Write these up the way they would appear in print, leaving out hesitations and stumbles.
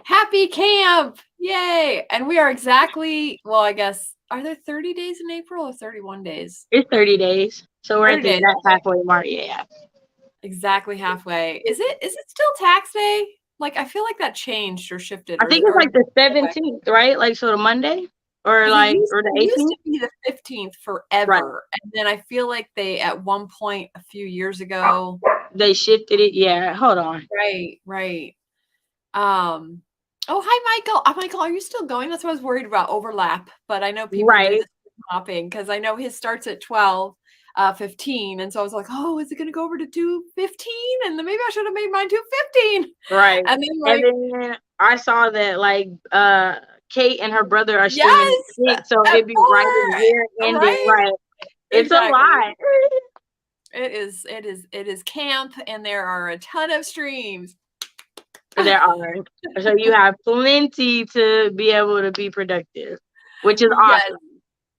Happy camp! Yay! And we are exactly, well, I guess, are there 30 days in April or 31 days? It's 30 days. So we're at 30 the days. exact Okay. halfway mark. Yeah. Exactly halfway. Is it still tax day? Like, I feel like that changed or shifted I or think it's or like the okay. 17th, right? Like, so the Monday or Because or the it used to 18th. be the 15th Right. forever. And then I feel like they at one point a few years ago. They shifted it. Yeah. Hold on. Right, right. Um, oh, hi, Michael. Michael, are you still going? That's what I was worried about, overlap. But I know people do Right. this hopping because I know his starts at 12:15. And so I was like, oh, is it going to go over to 2:15? And then maybe I should have made mine 2:15. Right. And then And like, then I saw that like Kate and her brother are streaming yes, at 6, so at it'd be right at year 4, ending. right? Right. It's a Exactly. lot. It is camp, and there are a ton of streams. There are. So you have plenty to be able to be productive, which is Yes. awesome.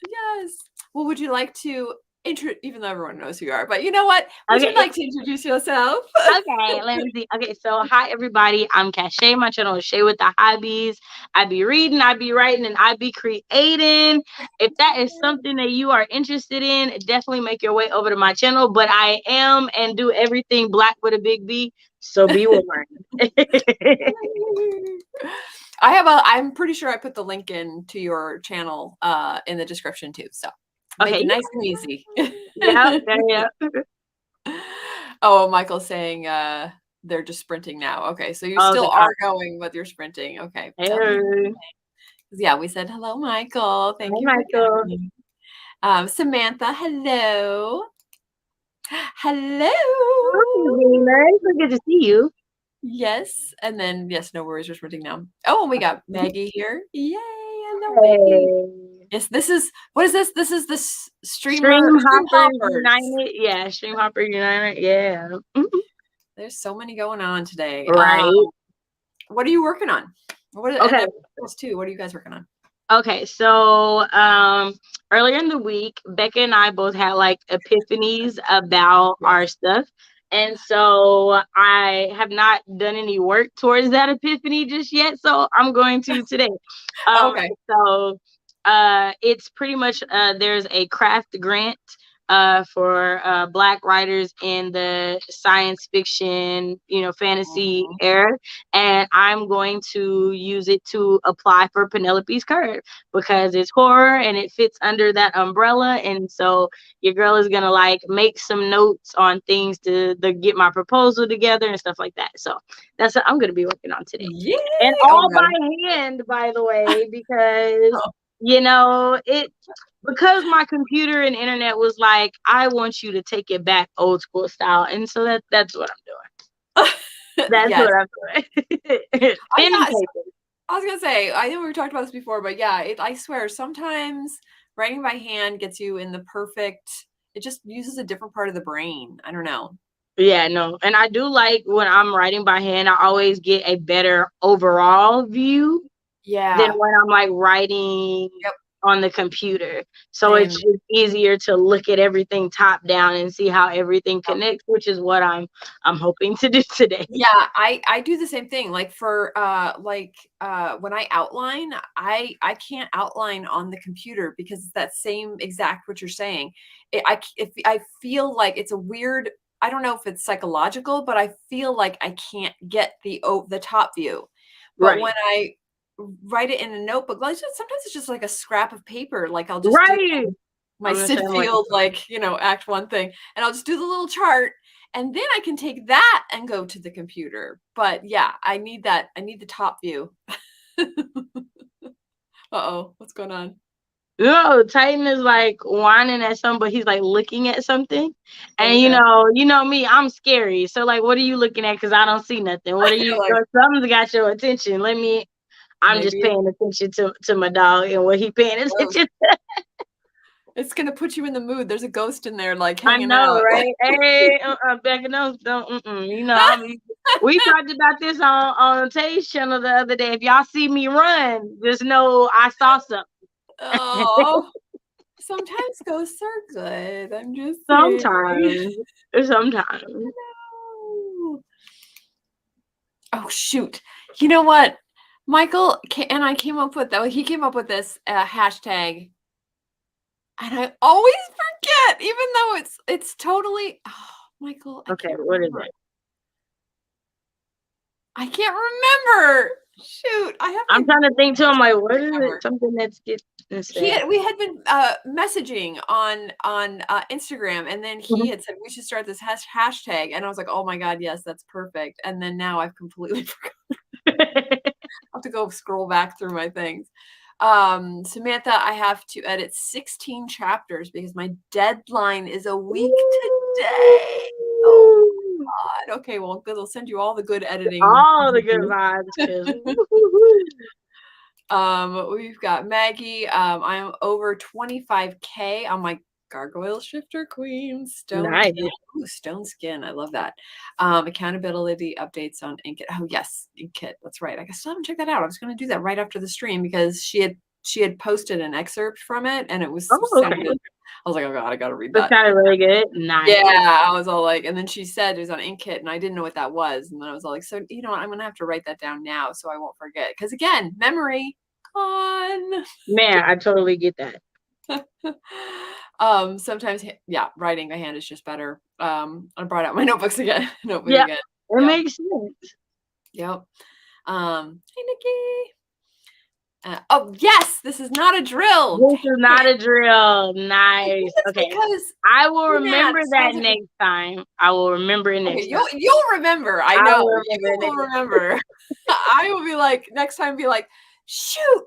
Yes. Well, would you like to even though everyone knows who you are, but you know what? Would you Okay. like to introduce yourself? Okay, let me see. Okay, so hi everybody. I'm KaShay. My channel is Shay with the Hobbies. I be reading, I be writing, and I be creating. If that is something that you are interested in, definitely make your way over to my channel. But I am and do everything black with a big B, so be warned. I'm pretty sure I put the link in to your channel in the description too. So make Okay. it nice and easy. Yeah. Yeah. Oh, Michael's saying they're just sprinting now. Okay, so you Okay. still are going, but you're sprinting. Okay. Okay. Hey. Yeah, we said hello, Michael. Hi, Thank you for Michael. coming. Samantha, hello. Hello. Hi, Zena. It's so good to see you. Yes, and then yes, no worries, we're sprinting now. Oh, and we got Maggie here. Yay, hello, Maggie. Hey. Yes, this is what is this? This is the stream Hoppers hoppers. United. Yeah, Stream Hoppers United. Yeah. There's so many going on today. Right. What are you working on? What and Okay. else too? What are you guys working on? Okay. So earlier in the week, Becca and I both had like epiphanies about our Yes. stuff. And so I have not done any work towards that epiphany just yet. So I'm going to today. Um, Okay. so it's pretty much there's a craft grant for Black writers in the science fiction, fantasy Mhm. era, and I'm going to use it to apply for Penelope's Curve because it's horror and it fits under that umbrella. And so your girl is gonna like make some notes on things to get my proposal together and stuff like that. So that's what I'm gonna be working on today, Yay! and Oh all my god. by hand, by the way, because Oh, it because my computer and internet was like, I want you to take it back old school style, and so that's what I'm doing. That's yes. what I'm doing. Pen and Yeah, paper. I was gonna say, I know we talked about this before, but yeah, I swear sometimes writing by hand gets you in the perfect. It just uses a different part of the brain. I don't know. Yeah, no, and I do like when I'm writing by hand. I always get a better overall view than Yeah. when I'm like writing Yep. on the computer. So it's Same. just easier to look at everything top down and see how everything Yep. connects, which is what I'm hoping to do today. Yeah, I do the same thing. Like for when I outline, I can't outline on the computer because it's that same exact what you're saying. If I feel like it's a weird. I don't know if it's psychological, but I feel like I can't get the top view. But Right. when I write it in a notebook, like sometimes it's just like a scrap of paper. Like I'll just do Right. my I'm the Sid same way. Field, like, act one thing, and I'll just do the little chart, and then I can take that and go to the computer. But yeah, I need the top view. Uh-oh, what's going on? No, Titan is like whining at something, but he's like looking at something. Oh, And okay. you know me, I'm scary. So like, what are you looking at? Because I don't see nothing. What are You're you? like, Something's got your attention. I'm just maybe paying attention to my dog and what he paying oh, attention. it's gonna put you in the mood. There's a ghost in there, like, I hanging know, out. right? Hey, Becca, don't. We talked about this on Tay's channel the other day. If y'all see me run, just know I saw something. Oh, sometimes ghosts are good. I'm just saying. Sometimes, sometimes. No. Oh, shoot. You know what? Michael and I came up with, he came up with this hashtag, and I always forget, even though it's totally, Michael, I Okay, can't what is remember. it? I can't remember. Shoot, I have I'm my trying to think too. I'm like, what is it? remember. Something that's get said. We had been messaging on Instagram, and then he had said we should start this hashtag, and I was like, oh my god, yes, that's perfect. And then now I've completely forgotten. I'll have to go scroll back through my things. Samantha, I have to edit 16 chapters because my deadline is a week today. Oh god. Okay, well, good. I'll send you all the good editing. All the good vibes, because We've got Maggie. I'm over 25K on my Gargoyle Shifter Queen Stone nice. Skin. Ooh, Stone Skin. I love that. Accountability updates on Inkit. Oh yes, Inkit. That's right. I still haven't checked that out. I was going to do that right after the stream because she had posted an excerpt from it, and it was Okay. sounded. I was like, oh god, I got to read That that. sounded really good. Nice. Yeah, I was all like, and then she said it was on Inkit, and I didn't know what that was, and then I was all like, so you know what, I'm gonna have to write that down now so I won't forget, because again, memory gone. Man, I totally get that. Sometimes, yeah, writing by hand is just better. I brought out my notebooks again. Yeah, it makes sense. Yep. Hey Nikki. Oh yes, this is not a drill. This is not a drill. Nice. Okay. Because I will remember that next time. I will remember it next time. You'll remember. I know. You will remember. I will be like, next time, be like, shoot.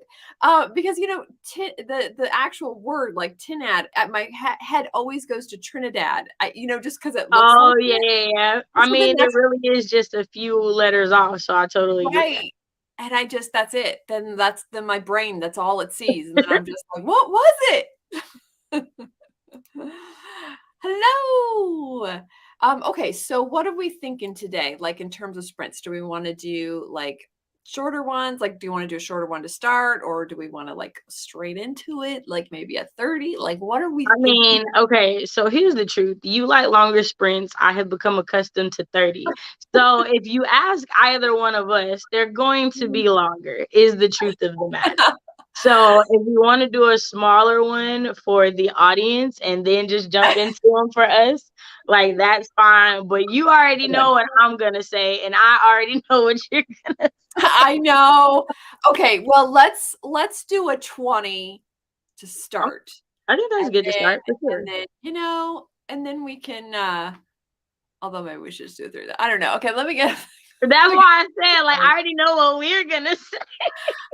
Because the actual word like Tinad at my head always goes to Trinidad. Just because it looks. Oh like yeah. I so mean, it really is just a few letters off, so I totally get that. And that's it. Then my brain, that's all it sees. And then I'm just like, what was it? Hello. Okay, so what are we thinking today? Like in terms of sprints, do we want to do like shorter ones? Like, do you want to do a shorter one to start, or do we want to like straight into it? Like maybe a 30? Like, what are we thinking? Mean, okay, so here's the truth. You like longer sprints. I have become accustomed to 30. So if you ask either one of us, they're going to be longer, is the truth of the matter. So if you want to do a smaller one for the audience and then just jump into them for us, like that's fine. But you already know what I'm gonna say, and I already know what you're gonna say. I know. Okay, well let's do a 20 to start. I think that's good to start for sure. And then, and then we can although maybe we should just do it through that. I don't know. Okay, let me get. That's why I said, like, I already know what we're gonna say.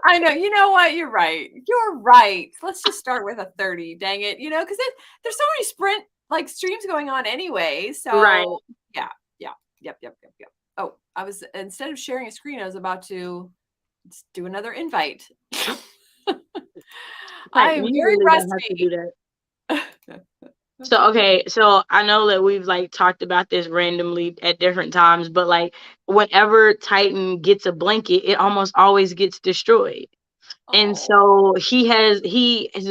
I know. You know what? You're right. You're right. Let's just start with a 30. Dang it. Because there's so many sprint like streams going on anyway. So right. Yeah. Yep. Oh, instead of sharing a screen, I was about to do another invite. I'm very rusty. So, okay, so I know that we've like talked about this randomly at different times, but like whenever Titan gets a blanket, it almost always gets destroyed. And so he has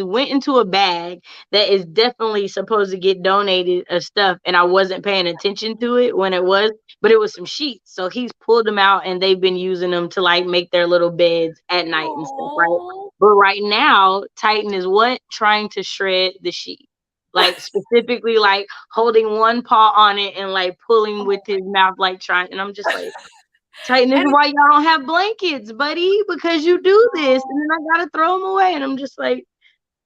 went into a bag that is definitely supposed to get donated of stuff, and I wasn't paying attention to it when it was, but it was some sheets. So he's pulled them out, and they've been using them to like make their little beds at night and stuff, right? But right now, Titan is trying to shred the sheet. Like specifically like holding one paw on it and like pulling with his mouth, like trying, and I'm just like, Titan, this is why y'all don't have blankets, buddy, because you do this, and then I gotta throw them away, and I'm just like,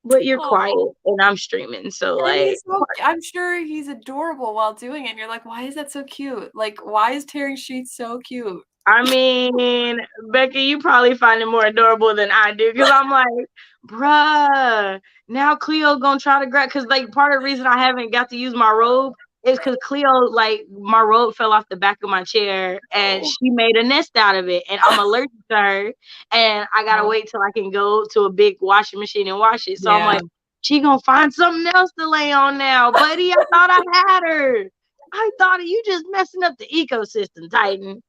but you're quiet, and I'm streaming, so like, I'm sure he's adorable while doing it. And you're like, why is that so cute? Like, why is tearing sheets so cute? I mean, Becca, you probably find it more adorable than I do, because I'm like, bruh, now Cleo gonna try to grab, because like part of the reason I haven't got to use my robe is because Cleo, like, my robe fell off the back of my chair and she made a nest out of it, and I'm allergic to her, and I gotta wait till I can go to a big washing machine and wash it. So I'm like, she gonna find something else to lay on now, buddy. I thought I had her. I thought you just messing up the ecosystem, Titan.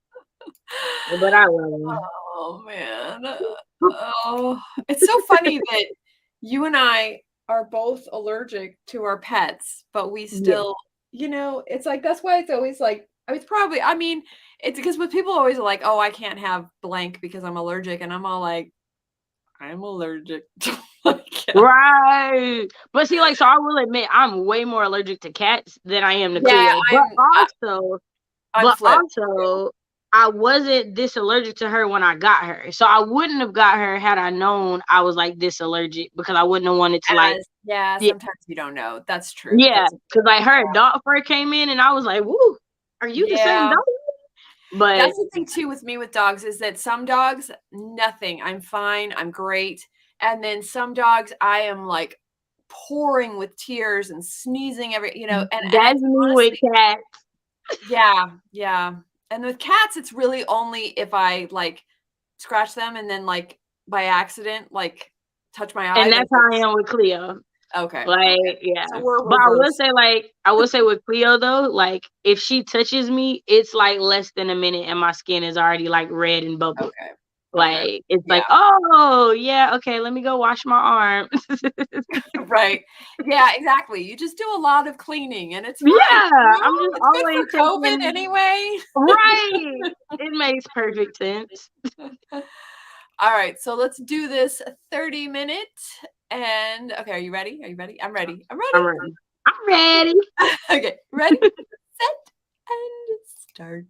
But I love him. Oh man. It's so funny that you and I are both allergic to our pets, but we still, it's like, that's why it's always like, It's probably, I mean, it's because with people always are like, "Oh, I can't have blank because I'm allergic," and I'm all like, "I'm allergic to yeah. Right. But see, like, so I will admit I'm way more allergic to cats than I am to Yeah, Cleo. But also, I'm flipped too. I wasn't this allergic to her when I got her. So I wouldn't have got her had I known I was like this allergic because I wouldn't have wanted to like, As yeah, yeah, sometimes you don't know. That's true. yeah. That's Cause like her dog fur came in and I was like, woo, are you the same yeah. dog? But That's the thing too with me with dogs is that some dogs, nothing. I'm fine. I'm great. And then some dogs, I am like pouring with tears and sneezing and that's it's me with honestly, cats. yeah, yeah. And with cats, it's really only if I like scratch them and then like by accident, like touch my eye, And then that's how I am with Cleo. okay, Like, okay. yeah. So we're But I will reversed. say, like, I will say with Cleo though, like, if she touches me, it's like less than a minute and my skin is already like red and bubbled. Okay. Okay. Like, it's Yeah. like, oh yeah, okay, let me go wash my arm. Right. Yeah, exactly. You just do a lot of cleaning and it's fine, Yeah, I'm just It's good always for COVID taking anyway. right. It makes perfect sense. All right, so let's do this 30-minute and okay, are you ready? Are you ready? I'm ready. I'm I'm ready. ready. I'm ready. Okay, ready? Set and start.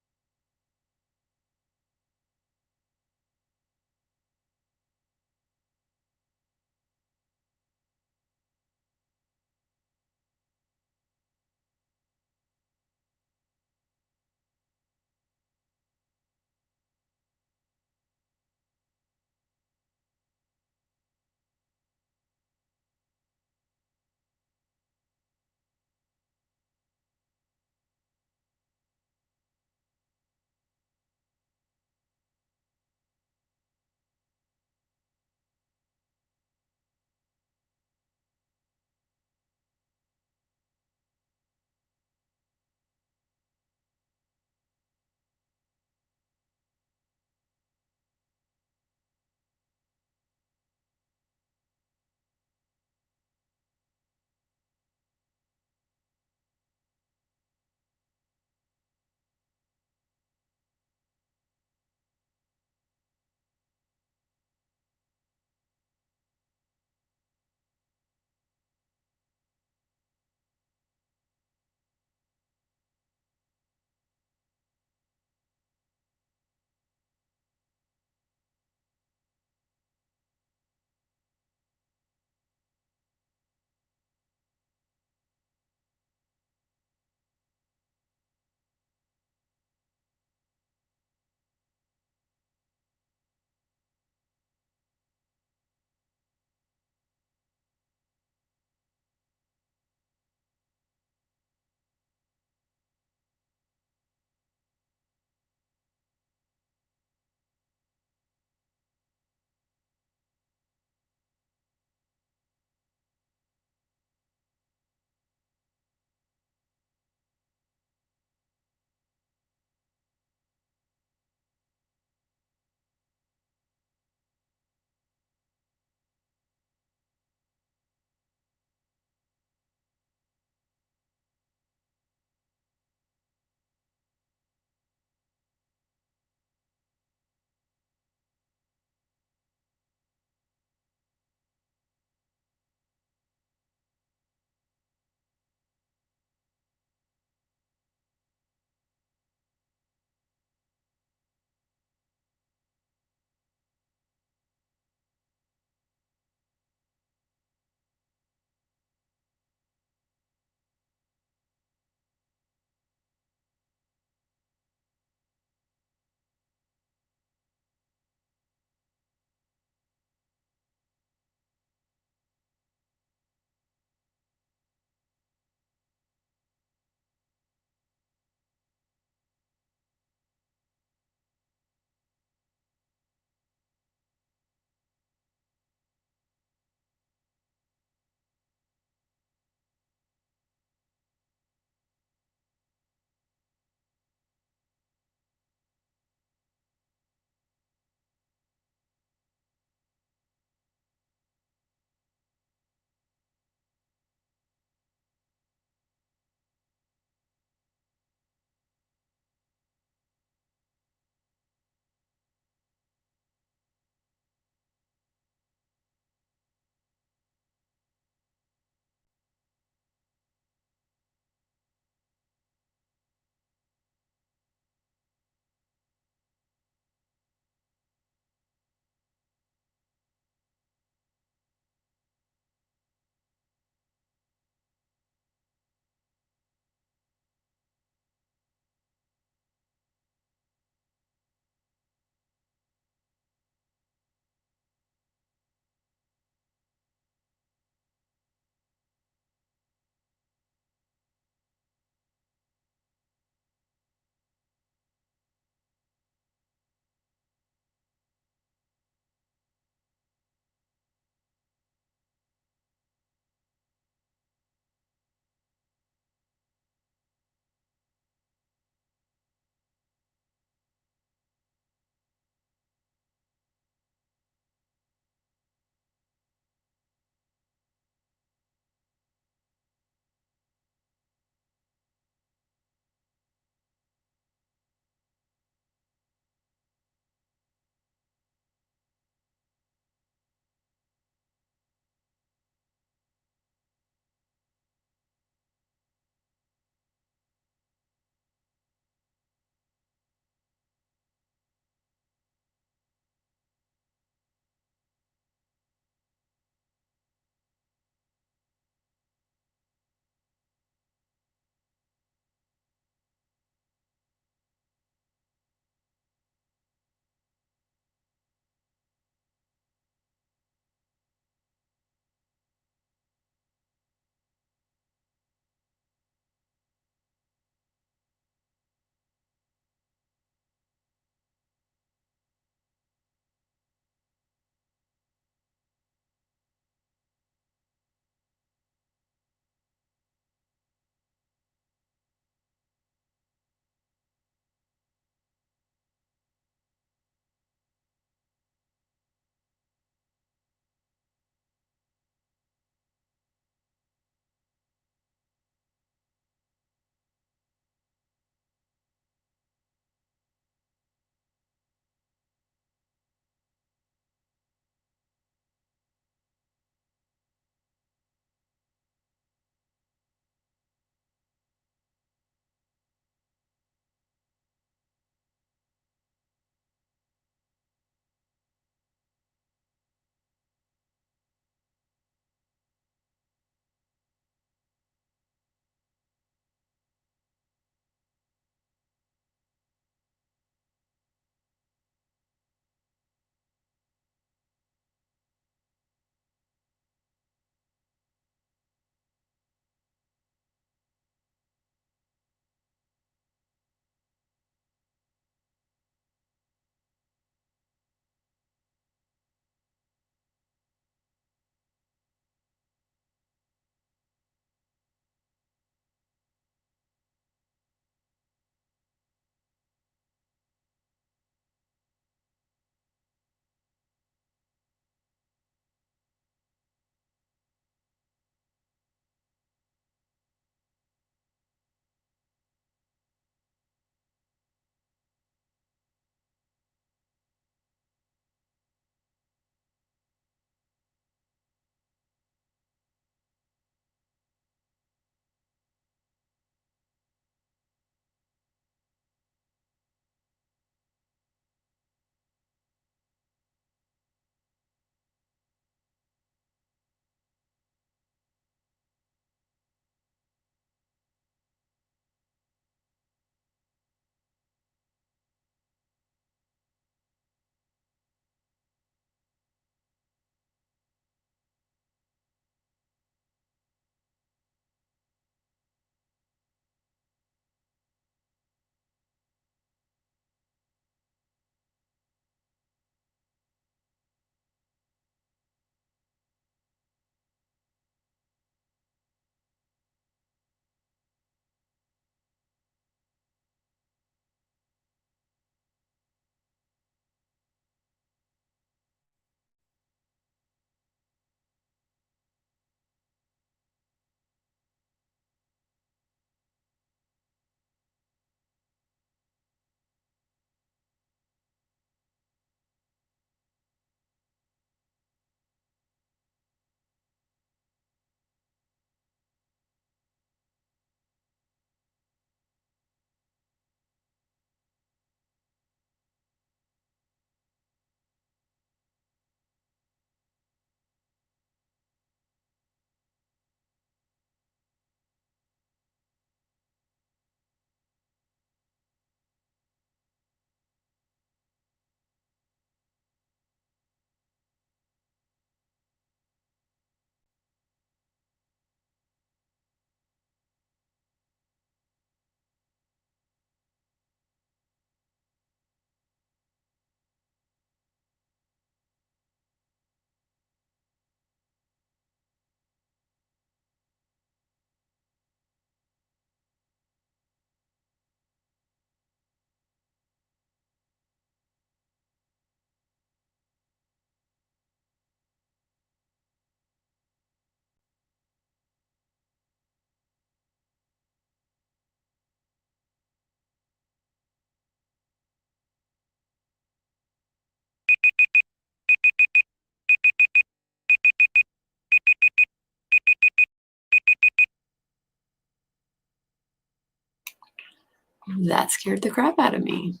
That scared the crap out of me.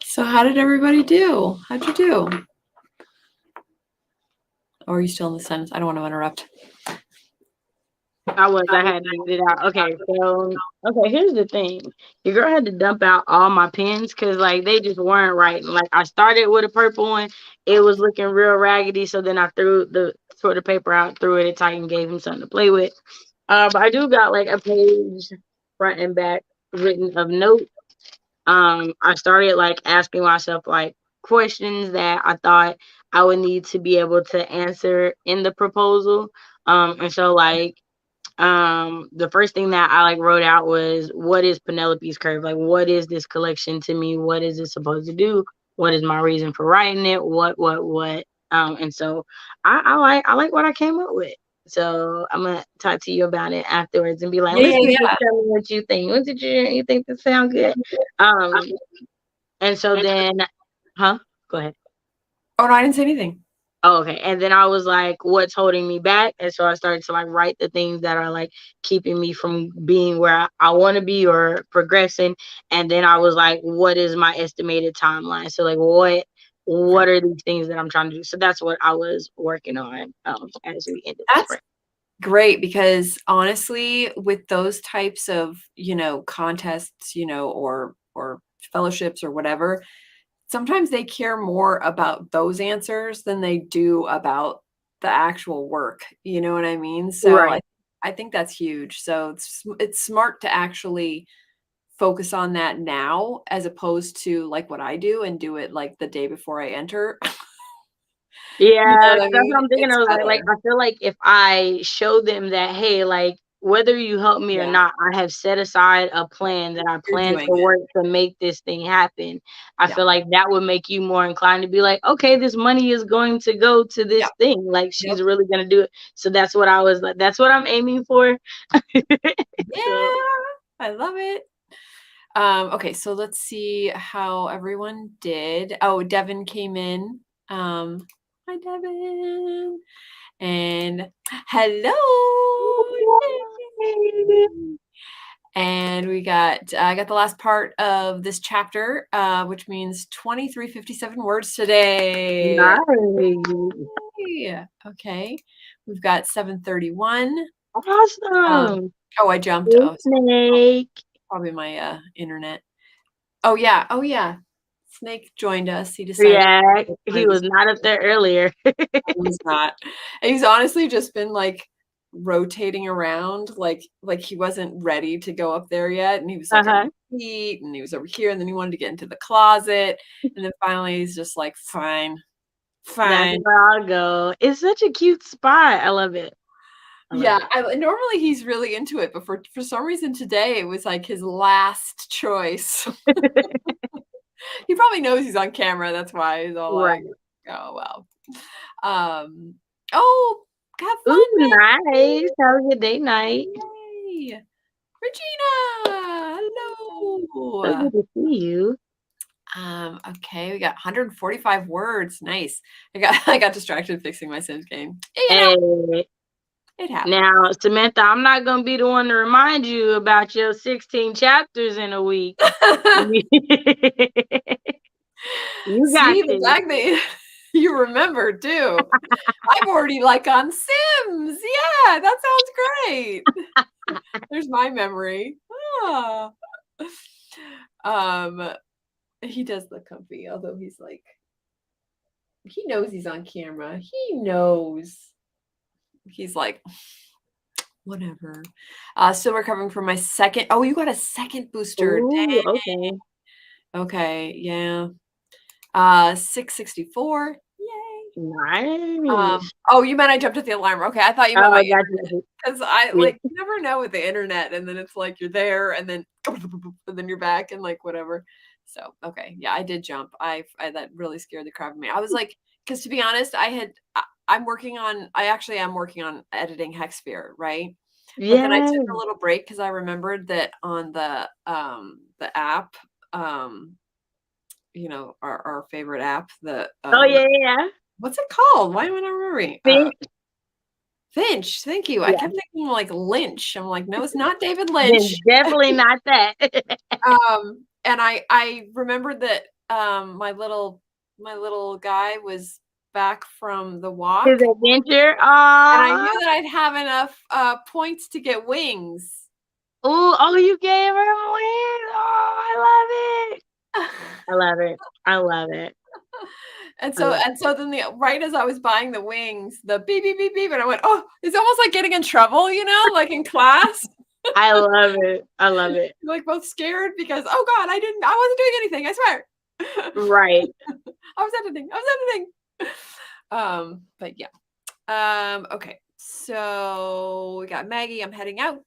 So how did everybody do? How'd you do? Or are you still in the sentence? I don't want to interrupt. I had to get it out. Okay, so here's the thing. Your girl had to dump out all my pens because like they just weren't right. And, like I started with a purple one, it was looking real raggedy. So then I tore the paper out, threw it tight, and gave him something to play with. But I do got like a page front and back written of notes. I started like asking myself like questions that I thought I would need to be able to answer in the proposal. And so like the first thing that I like wrote out was, what is Penelope's curve? Like, what is this collection to me? What is it supposed to do? What is my reason for writing it? What? And so I like what I came up with. So I'm gonna talk to you about it afterwards and be like, Yeah, listen, yeah. tell me what you think. What did you think this sound good? And so then, huh? Go ahead. Oh no, I didn't say anything. Oh, okay. And then I was like, what's holding me back? And so I started to like write the things that are like keeping me from being where I want to be or progressing. And then I was like, what is my estimated timeline? So like what are these things that I'm trying to do? So that's what I was working on as we ended the That's sprint. great, because honestly, with those types of, contests, or fellowships or whatever, sometimes they care more about those answers than they do about the actual work. You know what I mean? So Right. I think that's huge. So it's smart to actually focus on that now, as opposed to like what I do and do it like the day before I enter. You know Yeah, what I that's mean? what I'm thinking. It's I was like, better. I feel like if I show them that, hey, like whether you help me or Yeah, not, I have set aside a plan that I you're plan doing to it. work to make this thing happen. I Yeah, feel like that would make you more inclined to be like, okay, this money is going to go to yeah, this thing. Like yep. she's really gonna do it. So that's what I was like. That's what I'm aiming for. So Yeah, I love it. Okay, so let's see how everyone did. Oh, Devin came in. Hi, Devin. And hello. Yay. And I got the last part of this chapter, which means 2357 words today. nice, Yay. Okay. We've got 731. Um, awesome. oh, I jumped. Hey, Oh, Snake. probably my internet. Oh yeah. Oh yeah. Snake joined us. He decided Yeah, he he wanted to was not up there earlier. he's not. And he's honestly just been like rotating around, like he wasn't ready to go up there yet. And he was like on Uh-huh. his feet and he was over here, and then he wanted to get into the closet. And then finally he's just like, fine, That's fine. where I'll go. It's such a cute spot. I love it. I love Yeah, it. normally he's really into it, but for some reason today it was like his last choice. He probably knows he's on camera. That's why he's all Right. like, "Oh well." Um. Oh, have Ooh, fun, nice. man! Have a good date night. Yay, Regina. So Hello. good to see you. Okay, we got 145 words. Nice. I got distracted fixing my Sims game. Hey, It happened. now, Samantha, I'm not going to be the one to remind you about your 16 chapters in a week. You got See, the this. fact that you remember too. I'm already like on Sims. Yeah, that sounds great. There's my memory. Ah. Um, he does look comfy, although he's like, he knows he's on camera. He knows. He's like, whatever. Still recovering from my second. Oh, you got a second booster. Ooh, Dang. okay. Okay, yeah. 664. Yay. Nice. Oh, you meant I jumped at the alarm. Okay, I thought you meant my Oh, got internet, you. because I Yeah. like, you never know with the internet, and then it's like you're there, and then and then you're back, and like whatever. So okay, yeah, I did jump. I that really scared the crap out of me. I was like, because to be honest, I actually am working on editing Hexsphere, right? But then I Yeah. took a little break because I remembered that on the app, our favorite app, Oh, yeah, yeah. what's it called? Why am I not remembering? Think. Finch, thank you. I Yeah. kept thinking like Lynch. I'm like, no, it's not David Lynch. Then definitely not that. And I remembered that my little guy was back from the His walk, adventure. and I Aw. knew that I'd have enough points to get wings. Ooh, oh, you gave her a win. Oh, I love it. I love it. I love it. And I love so then right as I was buying the wings, the beep beep beep beep, and I went, oh, it's almost like getting in trouble, like in class. I love it. I love it. You're like both scared because oh God, I wasn't doing anything, I swear. Right. I was editing. But yeah. Okay. So we got Maggie. I'm heading out.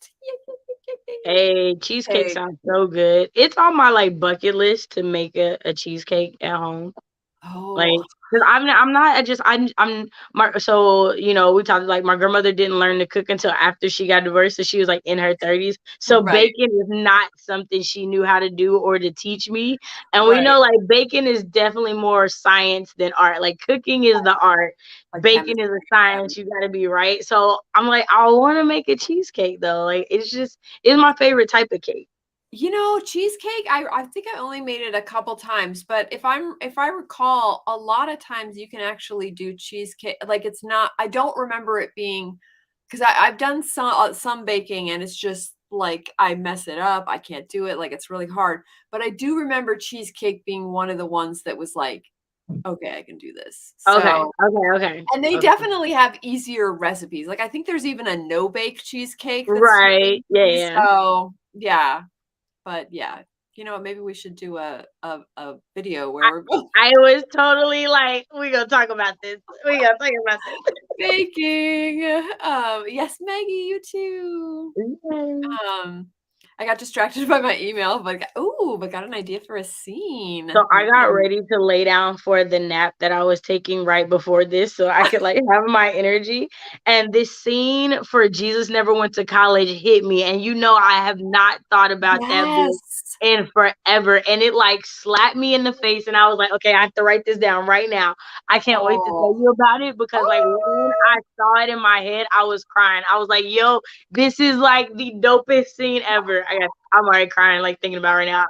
Hey, cheesecake Hey. sounds so good. It's on my like bucket list to make a cheesecake at home. Oh, Like, cause I'm not I just I'm my so we talked like my grandmother didn't learn to cook until after she got divorced, so she was like in her 30s. So right, bacon is not something she knew how to do or to teach me. And we right. know like bacon is definitely more science than art. Like cooking is the art, Like bacon is chemistry. a science. You got to be right. So I'm like I want to make a cheesecake though. Like it's my favorite type of cake. Cheesecake, I think I only made it a couple times, but if I recall, a lot of times you can actually do cheesecake. Like it's not, I don't remember it being because I've done some baking and it's just like I mess it up. I can't do it. Like it's really hard. But I do remember cheesecake being one of the ones that was like, okay, I can do this. Okay. So, Okay. Okay. and they Okay. definitely have easier recipes. Like I think there's even a no bake cheesecake that's super Right. Yeah. easy. Yeah. So yeah. But yeah, you know what? Maybe we should do a video where I we're both I was totally like, "We gonna talk about this. We gonna talk about this." baking. Yes, Maggie, you too. Okay. Um, I got distracted by my email, but got an idea for a scene. So I got ready to lay down for the nap that I was taking right before this so I could like have my energy. And this scene for Jesus Never Went to College hit me. And I have not thought about that book Yes. in forever. And it like slapped me in the face. And I was like, okay, I have to write this down right now. I can't wait to tell Oh. you about it because like when Oh. I saw it in my head, I was crying. I was like, yo, this is like the dopest scene ever. I'm already crying, like thinking about it right now.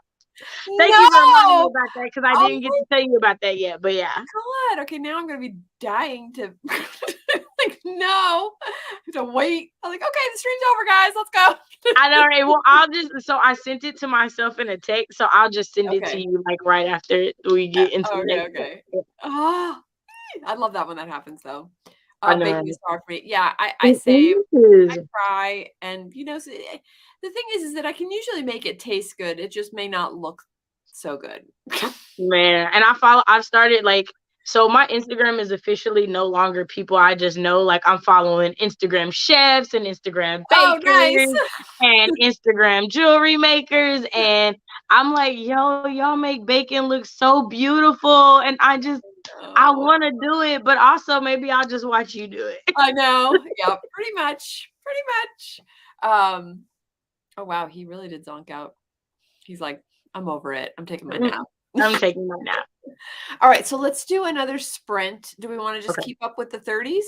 Thank you for reminding me No. about that because I Oh didn't get my to tell you about that yet. But yeah. God. Okay, now I'm gonna be dying to like no. I have to wait. I'm like, okay, the stream's over, guys. Let's go. I know, right? Well, I sent it to myself in a text, so I'll just send it to Okay. you like right after we get into the Okay, next okay. one. Oh, I love that when that happens though. I Baking know. is hard for me. Yeah, I It save, I is. cry, and the thing is that I can usually make it taste good. It just may not look so good. Man, and I've started like, so my Instagram is officially no longer people I just know. Like I'm following Instagram chefs and Instagram Oh, nice. bakers and Instagram jewelry makers. And I'm like, yo, y'all make bacon look so beautiful. And I Oh, want to do it, but also maybe I'll just watch you do it. I know. Yeah, pretty much. Pretty much. Um, oh wow, he really did zonk out. He's like, I'm over it. I'm taking my nap. I'm taking my nap. All right, so let's do another sprint. Do we want to just Okay. keep up with the 30s?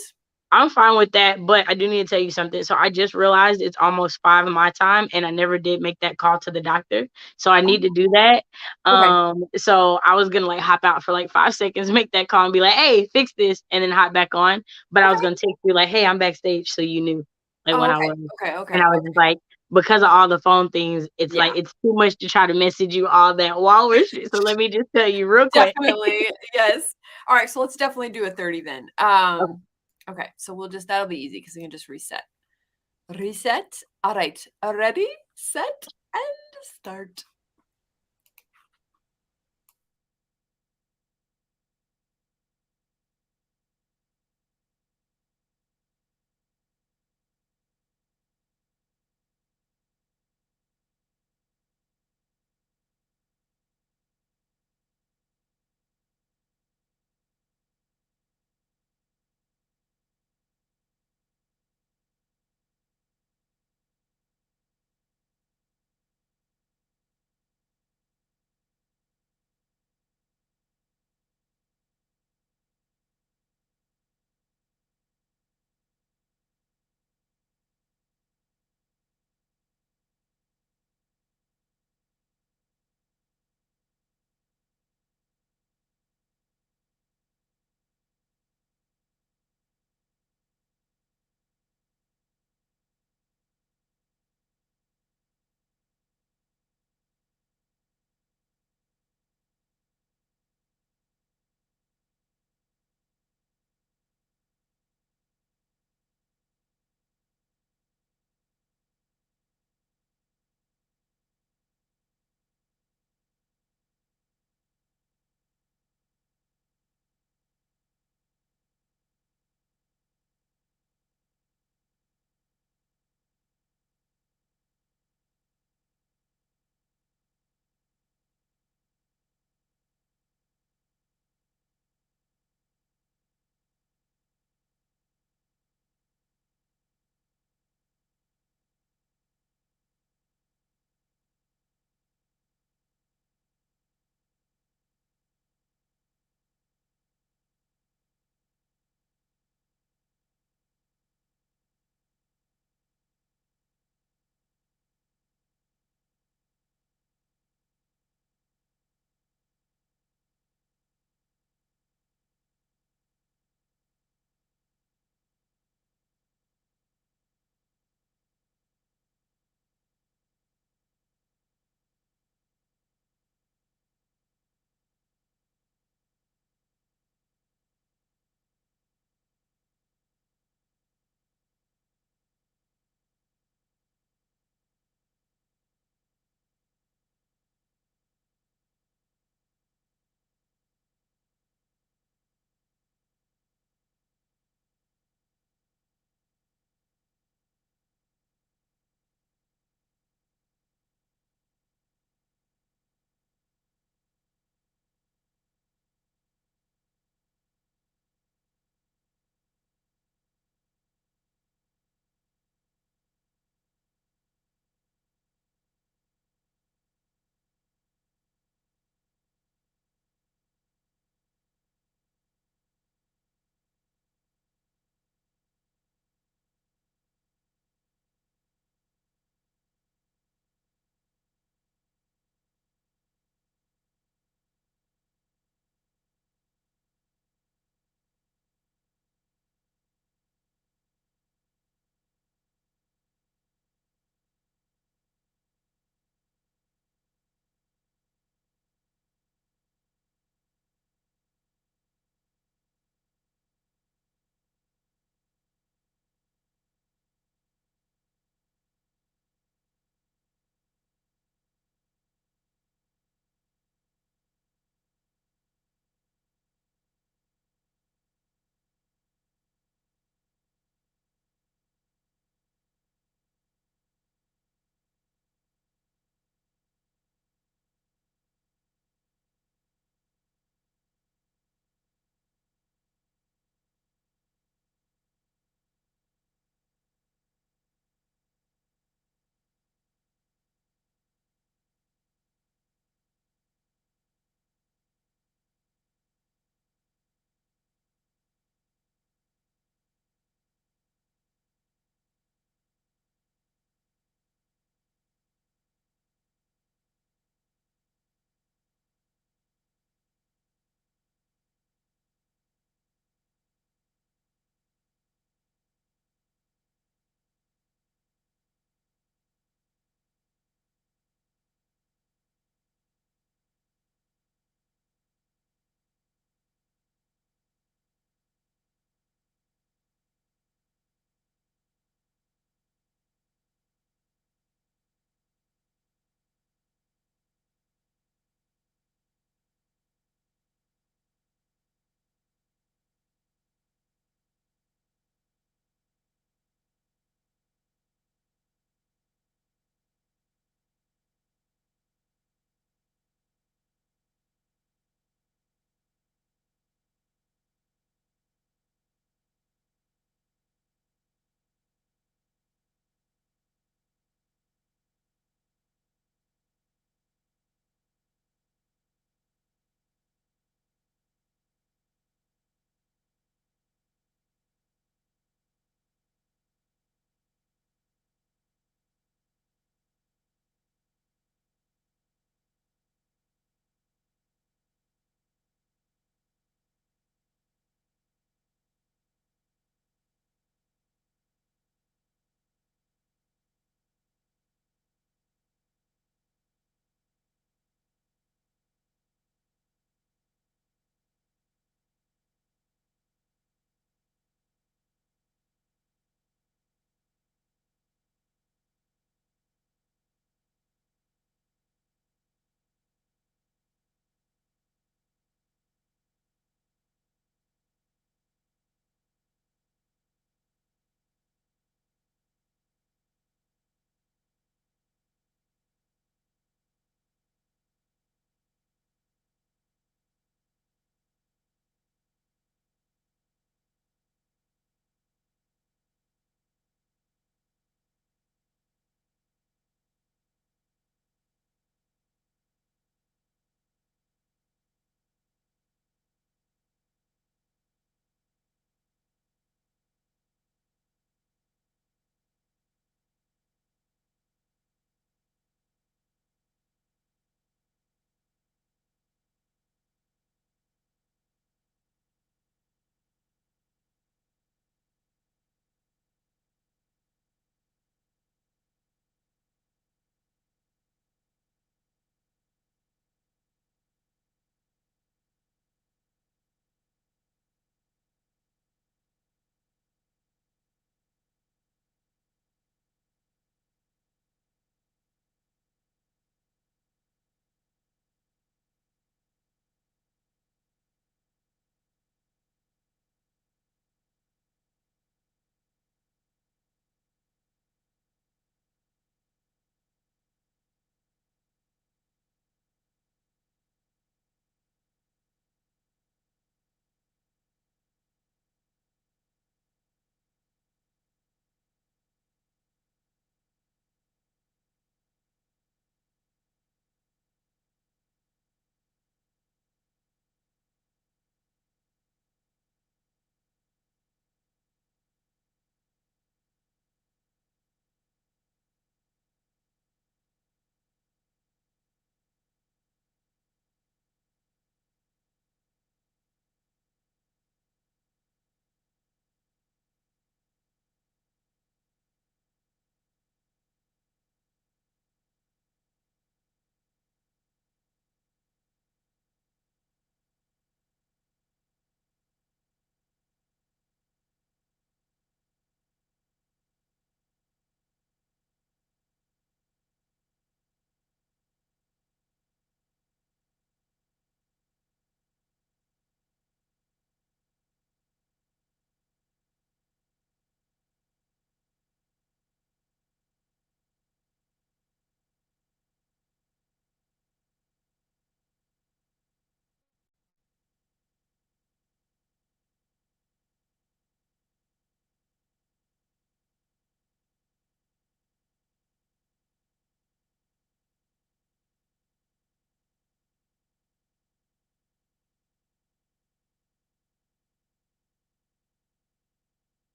I'm fine with that, but I do need to tell you something. So I just realized it's almost 5 of my time and I never did make that call to the doctor. So I need to do that. Okay. So I was gonna like hop out for like 5 seconds, make that call and be like, hey, fix this, and then hop back on. But I was Okay. gonna text you like, hey, I'm backstage, so you knew like Oh, when I okay. was. Okay. And Okay. I was just Okay. like, because of all the phone things, it's Yeah, like it's too much to try to message you all that while we're so let me just tell you real quick. definitely. Yes. All right. So let's definitely do a 30 then. Okay. Okay. So that'll be easy because we can just reset. Reset. All right. Ready, set, and start.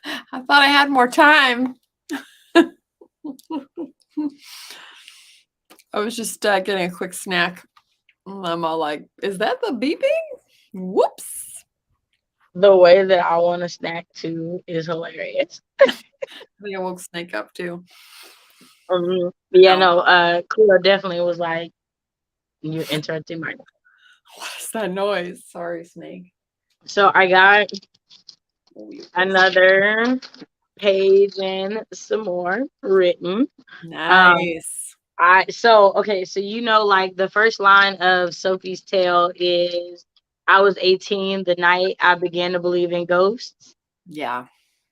I thought I had more time. I was just getting a quick snack. I'm all like, is that the beeping? Whoops. The way that I want to snack too is hilarious. I think I woke Snake up too. Yeah, No. no, Cleo definitely was like, you're interrupting my. What is that noise? Sorry, Snake. So I got another page and some more written. Nice. Okay, so like the first line of Sophie's tale is I was 18 the night I began to believe in ghosts. Yeah.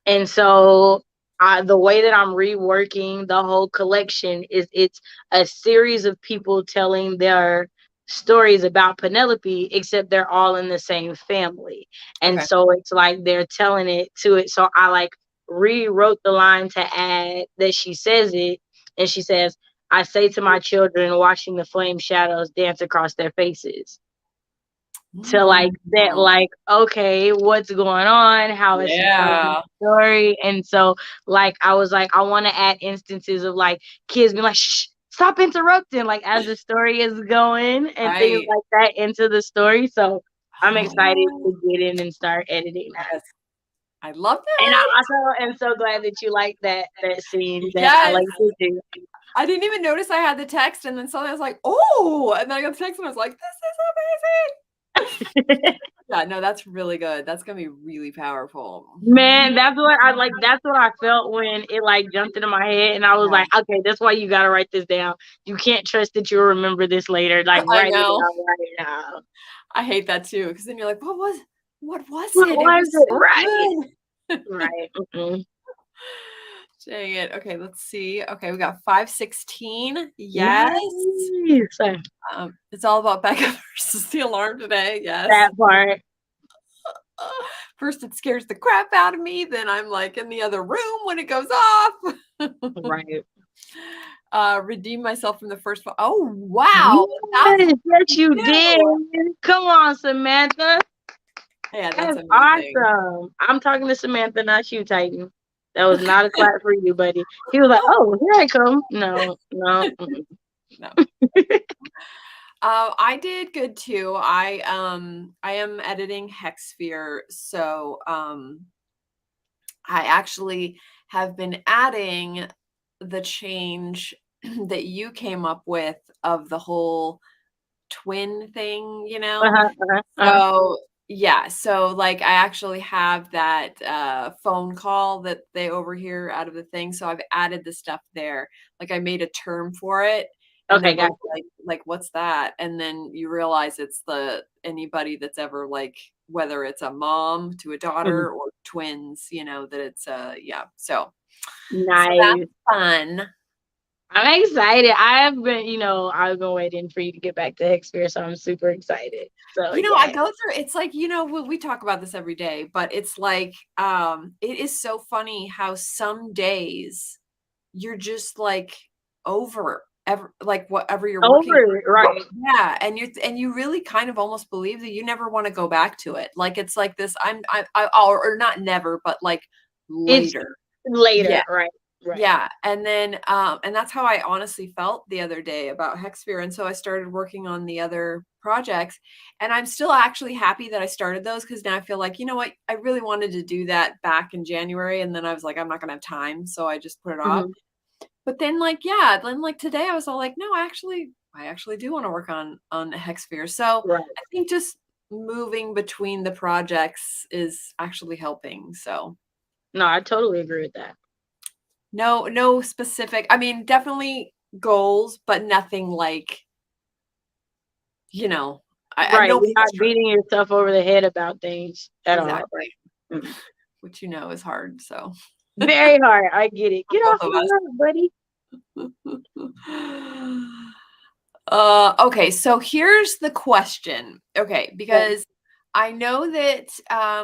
And so the way that I'm reworking the whole collection is it's a series of people telling their stories about Penelope, except they're all in the same family. And Okay. so it's like they're telling it to it. So I like rewrote the line to add that she says it. And she says, I say to my children watching the flame shadows dance across their faces. To like that, like, okay, what's going on? How is she telling the story? And so like I was like, I want to add instances of like kids being like, shh, stop interrupting, like as the story is going and things Right. like that into the story. So I'm excited Oh, to get in and start editing that. yes. I love And I that. also am so glad that you like that scene that I Yes. like to do. I didn't even notice I had the text, and then suddenly I was like, oh, and then I got the text and I was like, this is amazing. Yeah, no, that's really good. That's gonna be really powerful. Man, that's what I like. That's what I felt when it like jumped into my head, and I was Yeah. like, okay, that's why you gotta write this down. You can't trust that you'll remember this later. Like, I write it know. down right now. I hate that too, because then you're like, what was What it? It was was it? so Right, good. right. Mm-mm. Dang it. Okay, let's see. Okay, we got 516. Yes. Nice. It's all about Becca versus the alarm today. Yes. That part. First, it scares the crap out of me. Then I'm like in the other room when it goes off. Right. Redeem myself from the first one. Oh, wow. Yes, yes, you New. did. Come on, Samantha. Yeah, that's That's amazing. awesome. I'm talking to Samantha, not you, Titan. That was not a clap for you, buddy. He was like, "Oh, here I come." No, no. No. I did good too. I am editing Hexsphere, so I actually have been adding the change that you came up with of the whole twin thing, you know? Uh-huh, uh-huh, uh-huh. So, yeah, so, like, I actually have that, phone call that they overhear out of the thing, so I've added the stuff there. Like, I made a term for it, and they're Okay, both gotcha. like, "What's that?" And then you realize it's anybody that's ever, like, whether it's a mom to a Mhm. daughter or twins, that it's, yeah, so that's Nice. fun. I'm excited. I've been waiting for you to get back to Hexsphere, so I'm super excited. So I yeah. go through it's like, we talk about this every day, but it's like, it is so funny how some days you're just like over like whatever you're working Over it, on. right. Yeah, and you really kind of almost believe that you never want to go back to it. Like it's like this or not never, but like It's later. Yeah. later, right. Right. Yeah, and then, and that's how I honestly felt the other day about Hexsphere, and so I started working on the other projects, and I'm still actually happy that I started those because now I feel like, you know what, I really wanted to do that back in January, and then I was like, I'm not gonna have time, so I just put it off. Mhm. But then, like, yeah, then like today, I was all like, no, I actually do want to work on Hexsphere. So Right. I think just moving between the projects is actually helping. So No, I totally agree with that. no specific I mean, definitely goals, but nothing like, you know, I Right. no You're not pressure. beating yourself over the head about things at all. Right. Exactly. Mhm. Which is hard, so Very hard. I get it. for Get both off of my road, buddy. us. Okay, so here's the question. Okay, Okay. because I know that,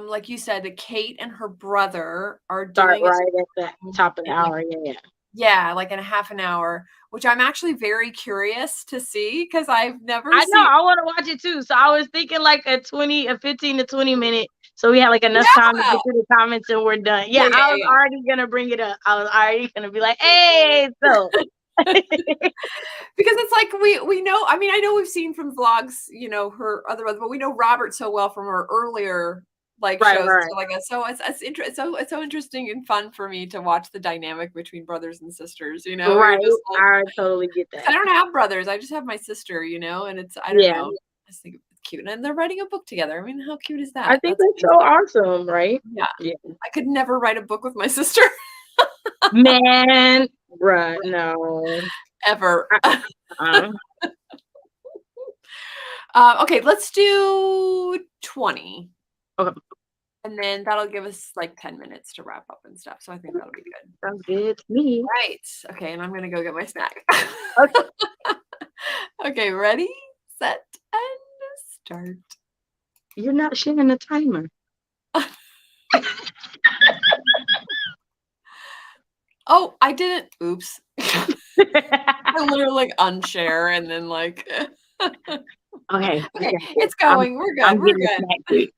like you said, that Kate and her brother are Start doing a right at the stream top of the in like hour. Yeah, yeah. yeah, like in a half an hour, which I'm actually very curious to see because I've never I know. seen I want to watch it too. So I was thinking like a 15 to 20 minute So we had like enough time to Yeah. get through the comments and we're done. Yeah, Yeah, yeah, I was yeah. already gonna bring it up. I was already gonna be like, hey, so Because it's like we know, I mean, I know we've seen from vlogs, you know, her other, but we know Robert so well from her earlier like right, shows and right. stuff like that. So it's so interesting and fun for me to watch the dynamic between brothers and sisters, you know. You're Right. just like, I totally get 'cause that. I don't have brothers. I just have my sister, you know, and it's, I don't Yeah. know. I just think it's cute. And they're writing a book together. I mean, how cute is I that? think That's that's so amazing. awesome, right? Yeah. Yeah. I could never write a book with my sister Man, bruh, no. ever. Uh, Okay, let's do 20. okay, And then that'll give us like 10 minutes to wrap up and stuff. So I think that'll be good. sounds good to me. Right. Okay. And I'm going to go get my snack. Okay, Okay. Ready, set, and start. you're not sharing the timer. Oh, I didn't. Oops. I literally like unshare and then like, Okay, I okay, got this. it's going. We're good. I'm We're getting a good. snack too.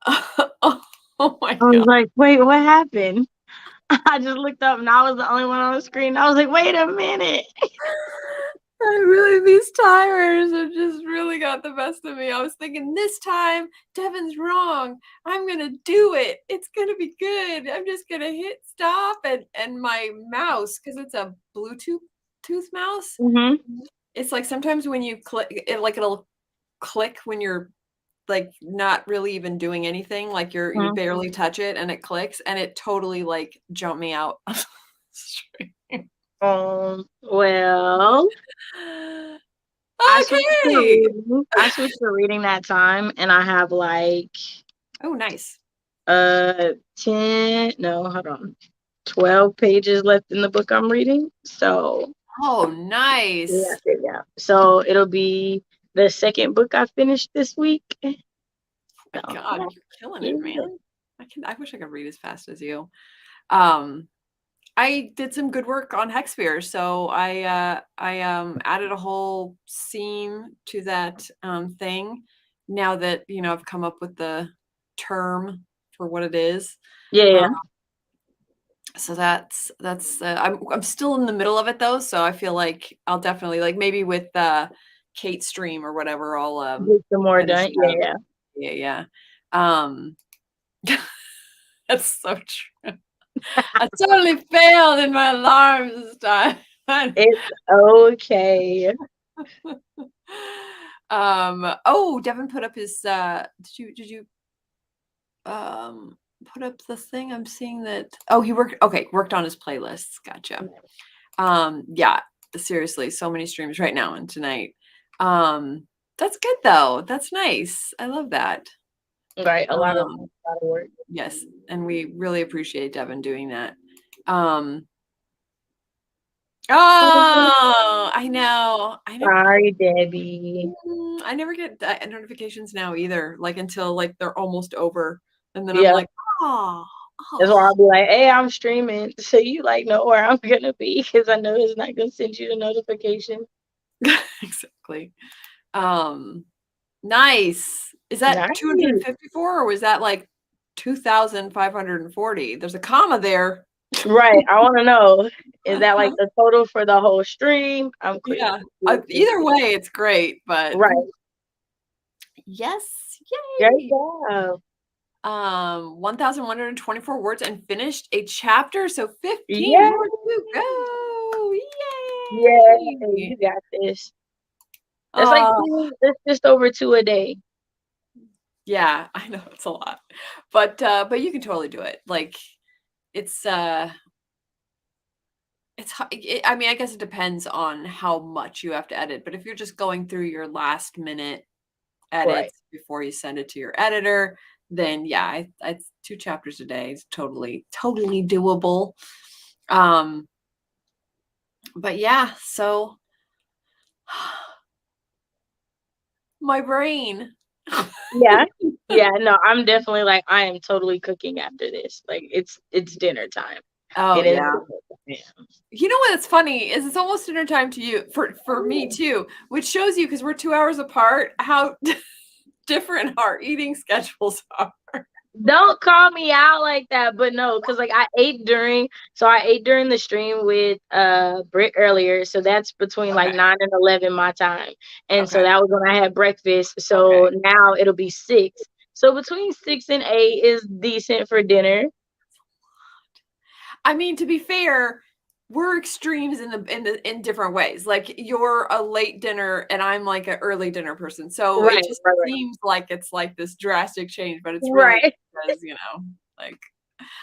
Oh my I was God. like, wait, what happened? I just looked up and I was the only one on the screen. I was like, wait a minute. These timers have just really got the best of me. I was thinking this time, Devin's wrong. I'm gonna do it. It's gonna be good. I'm just gonna hit stop and my mouse, because it's a Bluetooth mouse. Mm-hmm. It's like sometimes when you click it, like it'll click when you're like not really even doing anything, like you barely touch it and it clicks, and it totally like jumped me out. Well, Okay. I switched to reading that time, and I have like Oh, nice. 10, no, hold on, 12 pages left in the book I'm reading. So Oh, nice. yeah. So it'll be the second book I finished this week. My So, God, you're killing yeah. it, man. I wish I could read as fast as you. I did some good work on Hexphere, so I added a whole scene to that thing. Now that I've come up with the term for what it is. Yeah. So that's I'm still in the middle of it though, so I feel like I'll definitely, like, maybe with Kate's stream or whatever, I'll Get some more finish done. it up. Yeah. Yeah. Um that's so true. I totally failed in my alarms this time. It's okay. Oh, Devin put up his did you put up the thing? I'm seeing that. Oh, he worked on his playlists. Gotcha. Yeah, seriously, so many streams right now and tonight. That's good though. That's nice. I love that. Right. A lot of work. Yes, and we really appreciate Devin doing that. Oh, I know. Sorry, Debbie. I never get notifications now either, like until like they're almost over, and then I'm Yeah. like, oh. That's why I'll be like, hey, I'm streaming. So you like know where I'm gonna be, because I know it's not gonna send you the notification. Exactly. Nice. Is that Nice. 254 or was that like 2,540? There's a comma there. Right. I want to know, is that like the total for the whole stream? I'm clear. Yeah. Either way, it's great, but Right. yes, Great yay. job. 1,124 words and finished a chapter, so 15 Yay. more to go. Yeah, Yay. you got this. That's like that's just over 2 a day. Yeah, I know it's a lot. But you can totally do it. Like it's I mean, I guess it depends on how much you have to edit, but if you're just going through your last minute edits before you send it to your editor, then yeah, I 2 chapters a day is totally doable. But yeah, so my brain. Yeah. Yeah, no, I'm definitely like, I am totally cooking after this. Like it's dinner time. Oh It is. yeah. You know what's funny is it's almost dinner time to you, for me too, which shows you, because we're 2 hours apart, how different our eating schedules are. Don't call me out like that, but no, because like I ate during the stream with Britt earlier, so that's between like 9 and 11 my time, and so that was when I had breakfast. So now it'll be 6. So between 6 and 8 is decent for dinner. I mean, to be fair, we're extremes in different ways. Like you're a late dinner and I'm like an early dinner person. So it just seems like it's like this drastic change, but it's really because, like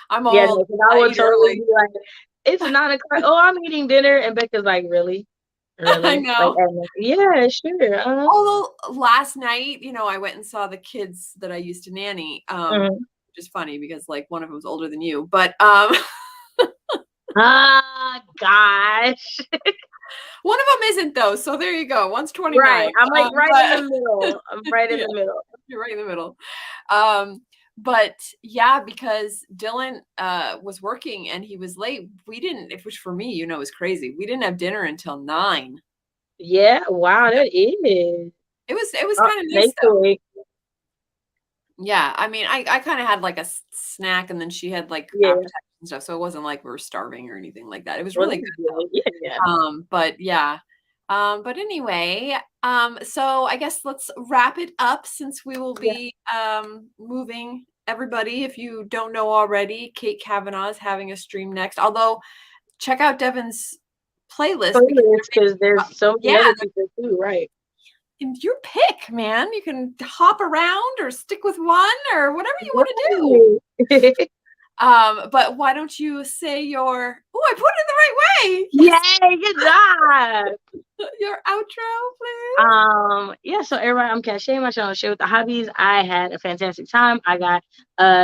I'm Yeah, all I would totally be like, it's 9 o'clock. Oh, I'm eating dinner, and Becca's like, really? I know. Like, yeah, sure. Although last night, I went and saw the kids that I used to nanny, which is funny because like one of them was older than you, but ah, gosh. One of them isn't though, so there you go. One's 29. Right, I'm like right in the middle. I'm right in the middle. You're right in the middle. But yeah, because Dylan was working and he was late. We didn't, which for me, is crazy. We didn't have dinner until 9. Yeah, wow, that is. It was kind of nice though. Yeah, I mean, I kind of had like a snack, and then she had like Yeah. appetizers and stuff, so it wasn't like we were starving or anything like that. It was Well, really that's good good. Yeah. though. But yeah. But anyway, so I guess let's wrap it up since we will Yeah. be moving everybody. If you don't know already, Kate Kavanaugh is having a stream next. Although check out Devin's playlist because Playlist, because there's so many yeah, other people too, right? your pick, man. You can hop around or stick with one or whatever you want to do. Right. But why don't you say your I put it the right way. Yes. Yay, good job. Your outro, please. Yeah, so everybody, I'm KaShay, my channel Shay with the Hobbies. I had a fantastic time. I got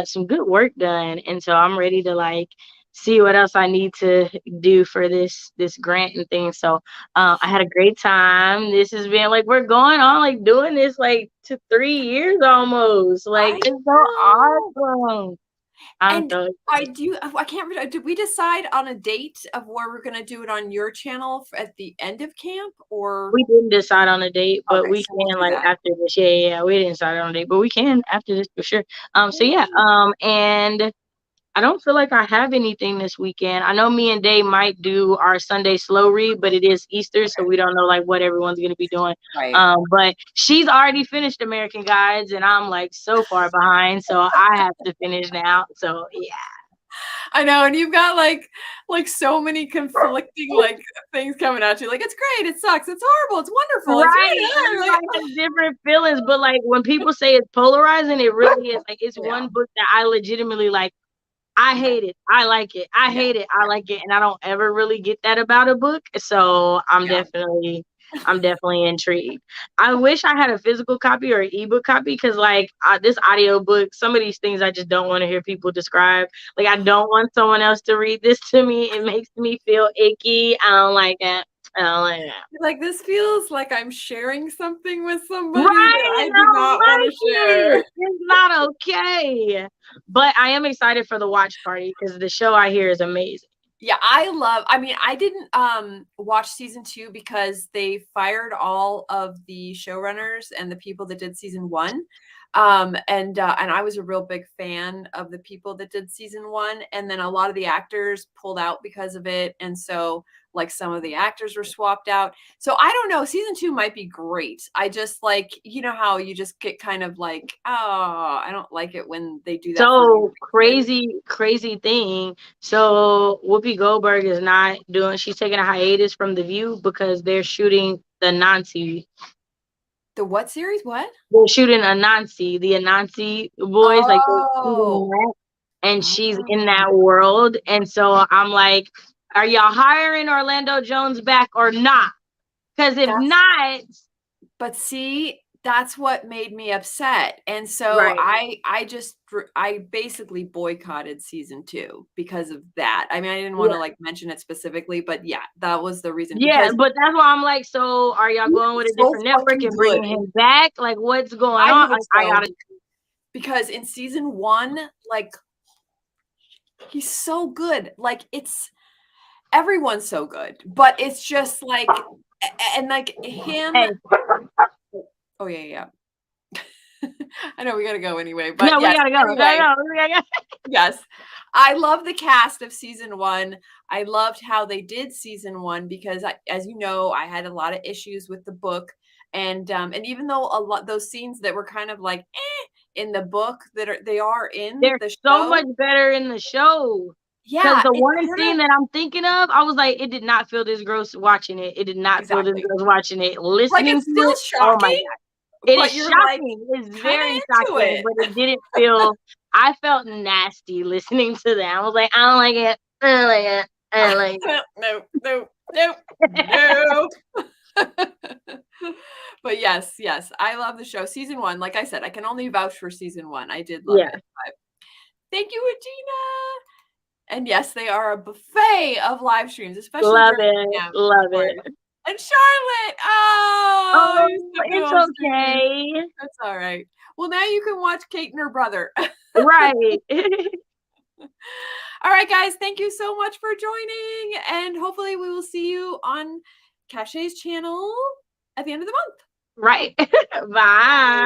some good work done, and so I'm ready to like see what else I need to do for this grant and thing. So I had a great time. This has been like we're going on like doing this like to 3 years almost. Like I it's so know. awesome. I'm And so I can't remember. Did we decide on a date of where we're going to do it on your channel at the end of camp or? we didn't decide on a date, but Okay, we so we'll can do like that. after this. Yeah, yeah, yeah, we didn't decide on a date, but we can after this for sure. So yeah, and I don't feel like I have anything this weekend. I know me and Day might do our Sunday slow read, but it is Easter, so Okay, we don't know like what everyone's gonna be doing. right. But she's already finished American Guides, and I'm like so far behind, so I have to finish now. So yeah. I know, and you've got like so many conflicting like things coming at you. Like it's great, it sucks, it's horrible, it's wonderful, it's Right. really like, Everybody has different feelings, but like when people say it's polarizing, it really is. Like it's yeah, one book that I legitimately like. I yeah, hate it. I like it. I yeah, hate it. I like it. And I don't ever really get that about a book. So yeah. I'm definitely intrigued. I wish I had a physical copy or an ebook copy because like this audiobook, some of these things I just don't want to hear people describe. Like I don't want someone else to read this to me. It makes me feel icky. I don't like it. I don't like it. Like this feels like I'm sharing something with somebody that Right, I I do don't not want to like share. it. It's not okay. But I am excited for the watch party because the show I hear is amazing. Yeah, I mean, I didn't watch season 2 because they fired all of the showrunners and the people that did season 1. And I was a real big fan of the people that did season 1, and then a lot of the actors pulled out because of it, and so like some of the actors were swapped out. So I don't know, season 2 might be great. I just like, you know how you just get kind of like, oh, I don't like it when they do that for no So reason. crazy thing. So Whoopi Goldberg is not doing. She's taking a hiatus from The View because they're shooting the Anansi. The what series? What? They're shooting Anansi, the Anansi boys. Like they're shooting Oh. that, and she's in Oh. that world. And so I'm like, are y'all hiring Orlando Jones back or not? Because if That's not, but see, that's what made me upset. And so right. I basically boycotted season 2 because of that. I mean, I didn't want to Yeah. like mention it specifically, but yeah, that was the reason Yeah, because but that's why I'm like, so are y'all going with a he's so different network fucking and good. bringing him back? Like, what's going I on? hope I so gotta. because in season 1, like he's so good. Like it's everyone's so good, but it's just like and like him. Hey, Oh yeah, yeah. I know we gotta go anyway, but no, we yes. gotta go. We gotta Anyway, go. We gotta go. yes. I love the cast of season 1. I loved how they did season 1 because as you know, I had a lot of issues with the book. And even though a lot those scenes that were kind of like in the book they are in They're the so much show. better in the show. Because Yeah, the it one kind scene of that I'm thinking of, I was like, it did not feel this gross watching it. It did not feel this exactly. gross watching it. Like Listening it's to it, still oh my shocking, god. It is but you're like shocking. It's kind of very into shocking, it. but it didn't feel I felt nasty listening to that. I was like, I don't like it. I don't like it. I don't like No, no, no, no. But yes, yes, I love the show. Season 1, like I said, I can only vouch for season 1. I did love Yeah. it. But thank you, Regina. And yes, they are a buffet of live streams, especially Love during it. camp. Of Love course. it. And Charlotte, oh, Oh, you stepped in it's on screen. okay. That's all right. Well, now you can watch Kate and her brother. Right. All right, guys, thank you so much for joining. And hopefully we will see you on KaShay's channel at the end of the month. Right. Bye.